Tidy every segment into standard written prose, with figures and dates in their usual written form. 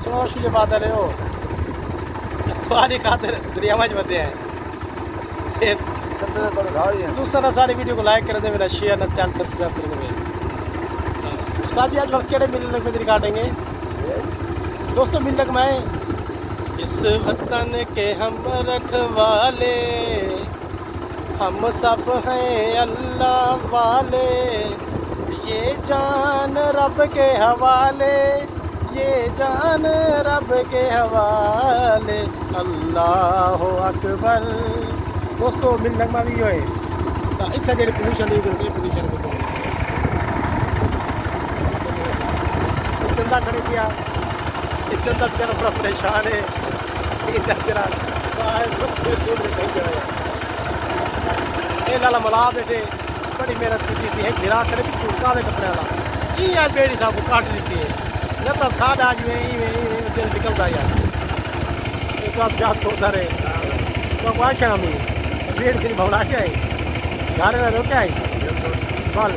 तो शुरू बादल है वो तुम्हारी खातिर दरिया में बदे हैं दूसरा सारी वीडियो को लाइक कर दे मेरा शेयर न चैनल सब्सक्राइब कर दे साथ ही आज वक्त केड़े मिलने में रिकॉर्डेंगे दोस्तों मिलने में मैं इस वतन के हम रखवाले हम सब हैं अल्लाह वाले ये जान रब के हवाले ये जान रब के हवाले अल्लाह अकबर दोस्तों मिलने में भी है इतना जो पोल्यूशन पोल्यूशन चंदा खड़े किया चंदा बेचारा बड़ा परेशान है लाला मला बेटे बड़ी मेहनत की सी है गिरा करे सूखा दे कपड़े वाला ये आज बेड़ी साहब को काट दी है न तो साढ़ आज में दिल निकलता यार ये सब जात बहुत सारे तो वहाँ क्या हम पेड़ के भवना क्या है घर में रोके आई बल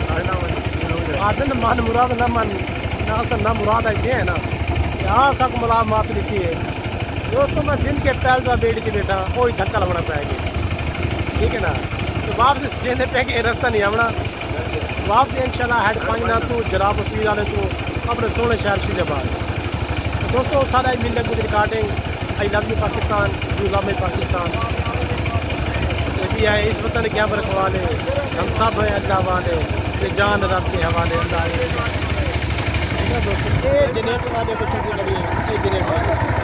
आदन मन मुराद न मन ना असल ना मुराद है ना यहाँ सब मुलाम मात लिखी है दोस्तों मैं जिंद के पहल का बेड़ के बेटा कोई धक्का लगना पाएगी ठीक है ना तो वापस कहने पे कि रास्ता नहीं आना वापस इंशाल्लाह हेड पानी ना तू जराब पी वाले तू अपने सोने शहर शिलाबाद तो दोस्तों सारा मिलने की recording I love you Pakistan you love me Pakistan ये भी है इस वतन क्या रखवाले हम सब हैं अल्लाह वाले ये जान रब के हवाले अल्लाह दोस्तों ये जनरेटर वाले बच्चों की लड़ी है ये जनरेटर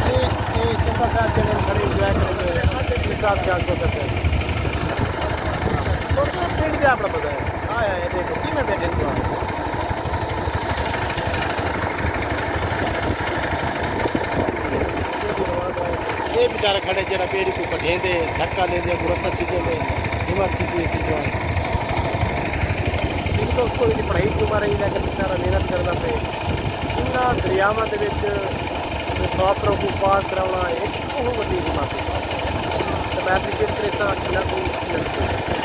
ये चंदा साहब जनरेटर खड़े इंजॉय करेंगे इस साथ क्या हो सकते हैं तो पेड़ भी अपना पता है हाँ ये देखो कि मैं बैठे तो ये बेचारा खड़े जरा पेड़ को कटे दे धक्का दे दे भरोसा चीज़ों में हिम्मत की सी जो है तो उसको पढ़ाई की उम्र रही लेकिन बेचारा मेहनत करना पे इन्ना दरियावां दे विच मुसाफरों को पार कराना एक बहुत बड़ी बात है तो मैं भी किस तरह से